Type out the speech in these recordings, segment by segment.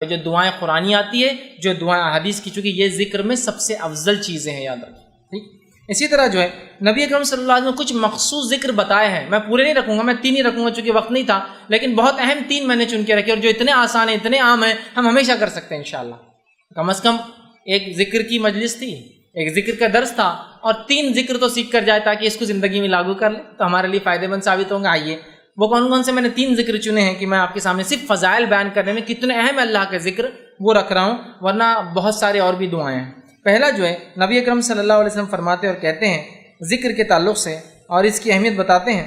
جو دعائیں قرآنی آتی ہے، جو دعائیں حدیث کی، چونکہ یہ ذکر میں سب سے افضل چیزیں ہیں، یاد رکھیں، ٹھیک۔ اسی طرح جو ہے نبی اکرم صلی اللہ علیہ وسلم نے کچھ مخصوص ذکر بتائے ہیں، میں پورے نہیں رکھوں گا، میں 3 ہی رکھوں گا چونکہ وقت نہیں تھا، لیکن بہت اہم 3 میں نے چن کے رکھے، اور جو اتنے آسان ہیں، اتنے عام ہیں، ہم ہمیشہ کر سکتے ہیں انشاءاللہ۔ کم از کم ایک ذکر کی مجلس تھی، ایک ذکر کا درس تھا، اور 3 ذکر تو سیکھ کر جائے تاکہ اس کو زندگی میں لاگو کر لیں تو ہمارے لیے فائدہ مند ثابت ہوں گا۔ آئیے وہ کون کون سے میں نے 3 ذکر چنے ہیں کہ میں آپ کے سامنے صرف فضائل بیان کرنے میں کتنے اہم اللہ کے ذکر وہ رکھ رہا ہوں، ورنہ بہت سارے اور بھی دعائیں ہیں۔ پہلا جو ہے نبی اکرم صلی اللہ علیہ وسلم فرماتے اور کہتے ہیں ذکر کے تعلق سے، اور اس کی اہمیت بتاتے ہیں،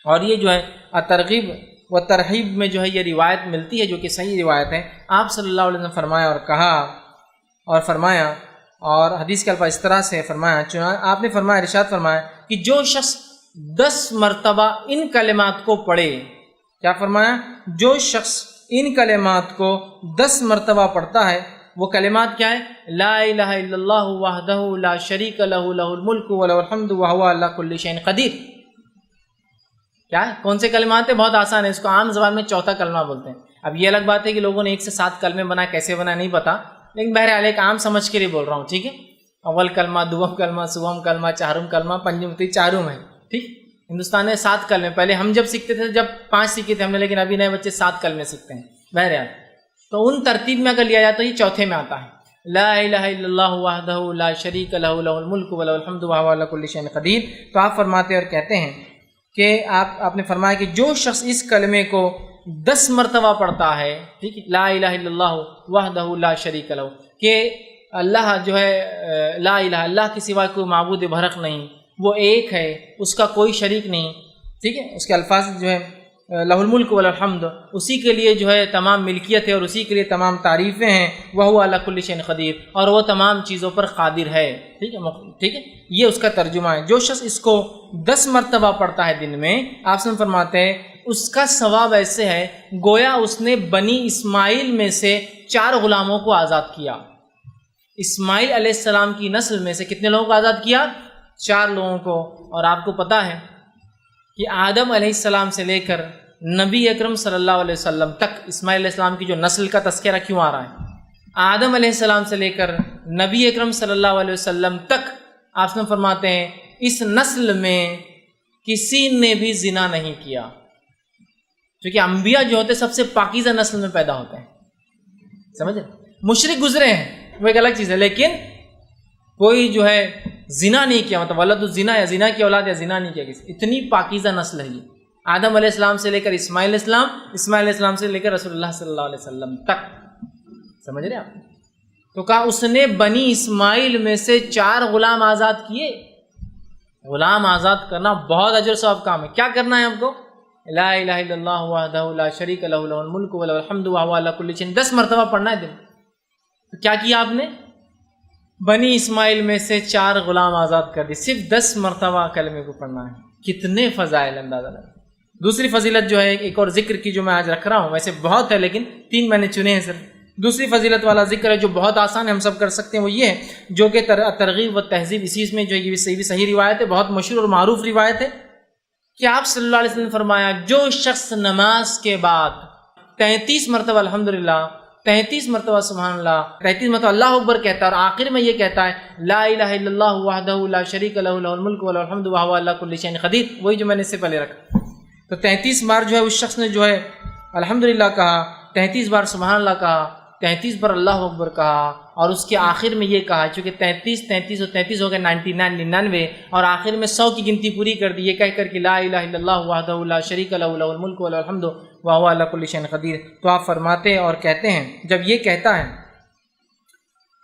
اور یہ جو ہے ترغیب و ترہیب میں جو ہے یہ روایت ملتی ہے جو کہ صحیح روایت ہے۔ آپ صلی اللہ علیہ وسلم فرمایا اور کہا اور فرمایا، اور حدیث کے الفاظ اس طرح سے فرمایا، آپ نے فرمایا، ارشاد فرمایا کہ جو شخص 10 مرتبہ ان کلمات کو پڑھے، کیا فرمایا؟ جو شخص ان کلمات کو 10 مرتبہ پڑھتا ہے، وہ کلمات کیا ہے؟ لا الہ الا اللہ وحدہ لا شریک لہ لہ الملک ولہ الحمد وہو علی کل شیء قدیر۔ کیا ہے؟ کون سے کلمات ہیں؟ بہت آسان ہے، اس کو عام زبان میں چوتھا کلمہ بولتے ہیں۔ اب یہ الگ بات ہے کہ لوگوں نے 1 سے 7 کلمے بنائے، کیسے بنا نہیں پتا، لیکن بہرحال ایک عام سمجھ کے لیے بول رہا ہوں، ٹھیک ہے؟ اول کلمہ، دوم کلمہ، سوم کلمہ، چہارم کلمہ، پنجم تی، چارم ہے، ٹھیک۔ ہندوستان میں 7 کلمے، پہلے ہم جب سیکھتے تھے جب 5 سیکھے تھے ہم نے، لیکن ابھی نئے بچے 7 کلمے سیکھتے ہیں۔ بہرحال تو ان ترتیب میں اگر لیا جائے تو یہ چوتھے میں آتا ہے، لا الہ الا اللہ وحدہ لا شریک لہ لہ الملک ولہ الحمد وہو علی کل شیء قدیر۔ تو آپ فرماتے اور کہتے ہیں کہ آپ نے فرمایا کہ جو شخص اس کلمے کو 10 مرتبہ پڑھتا ہے، ٹھیک ہے، لا الہ الا اللہ وحدہ لا شریک لہ، کہ اللہ جو ہے لا الہ، اللہ کے سوا کوئی معبود برحق نہیں، وہ ایک ہے، اس کا کوئی شریک نہیں، ٹھیک ہے۔ اس کے الفاظ جو ہے لہ الملک ولہ الحمد، اسی کے لیے جو ہے تمام ملکیت ہے اور اسی کے لیے تمام تعریفیں ہیں، وہو علی کل شیء قدیر، اور وہ تمام چیزوں پر قادر ہے، ٹھیک ہے، ٹھیک ہے۔ یہ اس کا ترجمہ ہے۔ جو شخص اس کو 10 مرتبہ پڑھتا ہے دن میں، آپ سے فرماتے ہیں اس کا ثواب ایسے ہے گویا اس نے بنی اسماعیل میں سے 4 غلاموں کو آزاد کیا۔ اسماعیل علیہ السلام کی نسل میں سے کتنے لوگوں کو آزاد کیا؟ 4 لوگوں کو۔ اور آپ کو پتہ ہے کہ آدم علیہ السلام سے لے کر نبی اکرم صلی اللہ علیہ وسلم تک اسماعیل علیہ السلام کی جو نسل کا تذکرہ کیوں آ رہا ہے؟ آدم علیہ السلام سے لے کر نبی اکرم صلی اللہ علیہ وسلم تک آپ نے فرماتے ہیں اس نسل میں کسی نے بھی زنا نہیں کیا، کیونکہ انبیاء جو ہوتے سب سے پاکیزہ نسل میں پیدا ہوتے ہیں، سمجھے؟ مشرک گزرے ہیں وہ ایک الگ چیز ہے، لیکن کوئی جو ہے زنا نہیں کیا، مطلب ولد الزنا یا زنا کی اولاد یا زنا نہیں کیا کسی، اتنی پاکیزہ نسل ہے یہ، آدم علیہ السلام سے لے کر اسماعیل علیہ السلام، اسماعیل علیہ السلام سے لے کر رسول اللہ صلی اللہ علیہ وسلم تک، سمجھ رہے آپ؟ تو کہا اس نے بنی اسماعیل میں سے 4 غلام آزاد کیے۔ غلام آزاد کرنا بہت اجر ثواب کام ہے۔ کیا کرنا ہے آپ کو؟ لا الہ الا اللہ وحدہ لا شریک لہ لہ الملک ولہ الحمد وہو علی کل شیء، 10 مرتبہ پڑھنا ہے دن۔ تو کیا کیا آپ نے؟ بنی اسماعیل میں سے 4 غلام آزاد کر دی، صرف 10 مرتبہ کلمے کو پڑھنا ہے۔ کتنے فضائل اندازہ لگا۔ دوسری فضیلت جو ہے ایک اور ذکر کی جو میں آج رکھ رہا ہوں، ویسے بہت ہے لیکن 3 میں نے چنے ہیں صرف۔ دوسری فضیلت والا ذکر ہے جو بہت آسان ہے، ہم سب کر سکتے ہیں، وہ یہ ہے جو کہ ترغیب و تہذیب، اسی میں جو یہ صحیح روایت ہے، بہت مشہور اور معروف روایت ہے کہ آپ صلی اللہ علیہ وسلم نے فرمایا جو شخص نماز کے بعد 33 مرتبہ الحمدللہ، 33 مرتبہ سبحان اللہ، 33 مرتبہ اللہ اکبر کہتا ہے اور آخر میں یہ کہتا ہے لا الہ الا اللہ وحدہ لا شریک لہ لہ الملک ولہ الحمد وہو علی کل شیء قدیر، وہی جو میں نے اس سے پہلے رکھا۔ تو 33 بار جو ہے اس شخص نے جو ہے الحمدللہ کہا، 33 بار سبحان اللہ کہا، 33 بار اللہ اکبر کہا، اور اس کے آخر میں یہ کہا، چونکہ 33 اور 33 ہو گئے 99 اور آخر میں 100 کی گنتی پوری کر دی، یہ کہہ کر کہ لا الہ الا اللہ وحدہ لا شریک لہ لہ الملک ولہ الحمد وہو علی کل شیء قدیر۔ تو آپ فرماتے اور کہتے ہیں جب یہ کہتا ہے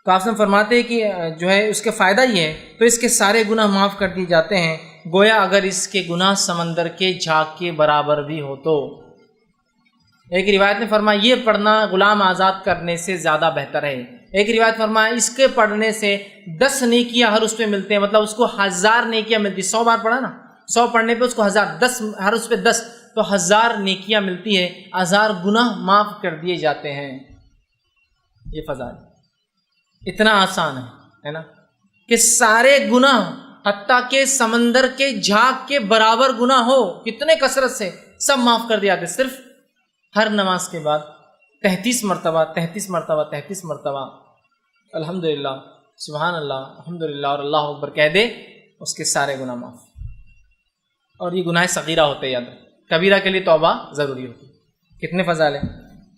تو آپ سے فرماتے ہیں کہ جو ہے اس کے فائدہ یہ ہے تو اس کے سارے گناہ معاف کر دیے جاتے ہیں، گویا اگر اس کے گناہ سمندر کے جھاگ کے برابر بھی ہو تو۔ ایک روایت نے فرمایا یہ پڑھنا غلام آزاد کرنے سے زیادہ بہتر ہے، ایک روایت فرمایا اس کے پڑھنے سے 10 نیکیاں ہر اس پہ ملتے ہیں، مطلب اس کو 1000 نیکیاں ملتی، 100 بار پڑھا نا، 100 پڑھنے پہ اس کو 1000، 10 ہر اس پہ 10 تو 1000 نیکیاں ملتی ہے، 1000 گناہ معاف کر دیے جاتے ہیں۔ یہ فضائل اتنا آسان ہے نا کہ سارے گناہ حتیٰ کہ سمندر کے جھاگ کے برابر گناہ ہو، کتنے کثرت سے سب معاف کر دیا جاتے، صرف ہر نماز کے بعد 33 مرتبہ 33 مرتبہ 33 مرتبہ الحمدللہ سبحان اللہ الحمدللہ اور اللہ اکبر کہہ دے، اس کے سارے گناہ معاف۔ اور یہ گناہ صغیرہ ہوتے ہیں، یاد رکھیں، کبیرہ کے لیے توبہ ضروری ہوتی ہے۔ کتنے فضائل ہیں۔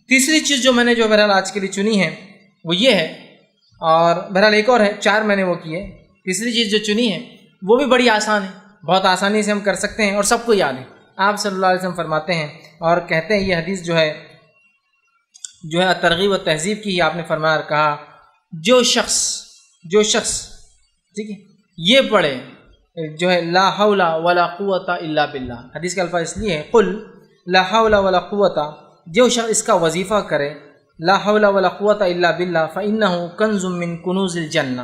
تیسری چیز جو میں نے جو بہرحال آج کے لیے چنی ہے وہ یہ ہے، اور بہرحال ایک اور ہے، 4 میں نے وہ کی ہے۔ تیسری چیز جو چنی ہے وہ بھی بڑی آسان ہے، بہت آسانی سے ہم کر سکتے ہیں اور سب کو یاد ہے۔ آپ صلی اللہ علیہ وسلم فرماتے ہیں اور کہتے ہیں، یہ حدیث جو ہے ترغیب و تہذیب کی ہی آپ نے فرمایا اور کہا، جو شخص ٹھیک ہے یہ پڑھے جو ہے لا حول ولا قوت الا باللہ، حدیث کا الفاظ اس لیے ہے قل لا حول ولا قوت، جو شخص اس کا وظیفہ کرے لا حول ولا قوت الا باللہ فانہ کنز من کنوز الجنہ،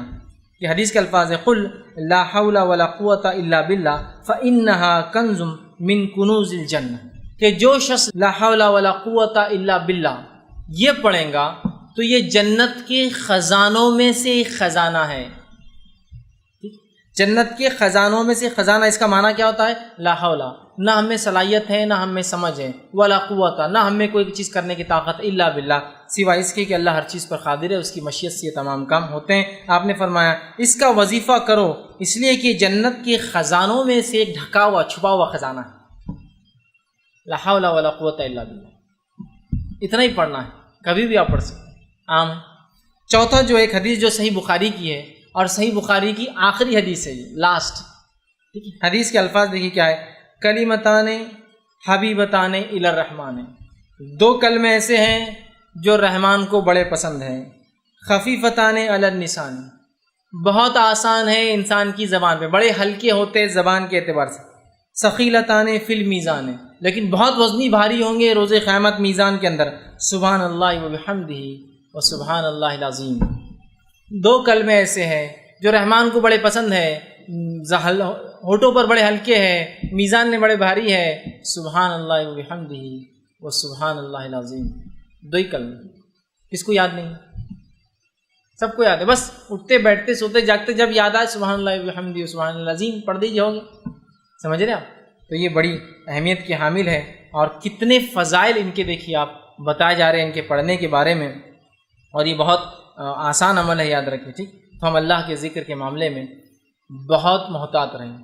یہ حدیث کے الفاظ ہے قل لا حول ولا قوت الا باللہ فانہا کنز من کنوز الجنہ، کہ جو شخص لا حول ولا قوت الا باللہ یہ پڑھیں گا تو یہ جنت کے خزانوں میں سے ایک خزانہ ہے۔ جنت کے خزانوں میں سے خزانہ، اس کا معنی کیا ہوتا ہے؟ لا حول، نہ ہم میں صلاحیت ہے نہ ہم میں سمجھ ہے، ولا قوت، نہ ہم میں کوئی چیز کرنے کی طاقت، الا باللہ، سوائے اس کے کہ اللہ ہر چیز پر قادر ہے، اس کی مشیت سے یہ تمام کام ہوتے ہیں۔ آپ نے فرمایا اس کا وظیفہ کرو، اس لیے کہ جنت کے خزانوں میں سے ایک ڈھکا ہوا چھپا ہوا خزانہ ہے، لا حول ولا قوت الا باللہ، اتنا ہی پڑھنا ہے، کبھی بھی آپ پڑھ سکتے ہیں، عام ہے۔ چوتھا جو ایک حدیث جو صحیح بخاری کی ہے، اور صحیح بخاری کی آخری حدیث ہے، یہ لاسٹ، ٹھیک ہے، حدیث کے الفاظ دیکھیے کیا ہے، کلمتان حبیبتان الی الرحمن، 2 کلمے ایسے ہیں جو رحمان کو بڑے پسند ہیں، خفیفتان علی اللسان، بہت آسان ہے انسان کی زبان پہ، بڑے ہلکے ہوتے زبان کے اعتبار سے، ثقیلتان فی المیزان، لیکن بہت وزنی بھاری ہوں گے روز قیامت میزان کے اندر، سبحان اللہ وبحمدہ وسبحان اللہ العظیم۔ 2 کلمے ایسے ہیں جو رحمان کو بڑے پسند ہے، ہونٹوں پر بڑے ہلکے ہیں، میزان میں بڑے بھاری ہے، سبحان اللہ وبحمدہ وسبحان اللہ العظیم، 2 ہی کلمے، کس کو یاد نہیں؟ سب کو یاد ہے، بس اٹھتے بیٹھتے سوتے جاگتے جب یاد آئے سبحان اللہ وبحمدہ وسبحان اللہ العظیم پڑھ دیجیے، ہوگے، سمجھ رہے آپ؟ تو یہ بڑی اہمیت کی حامل ہے، اور کتنے فضائل ان کے دیکھیے آپ بتائے جا رہے ہیں ان کے پڑھنے کے بارے میں، اور یہ بہت آسان عمل ہے، یاد رکھیں، ٹھیک۔ تو ہم اللہ کے ذکر کے معاملے میں بہت محتاط رہیں۔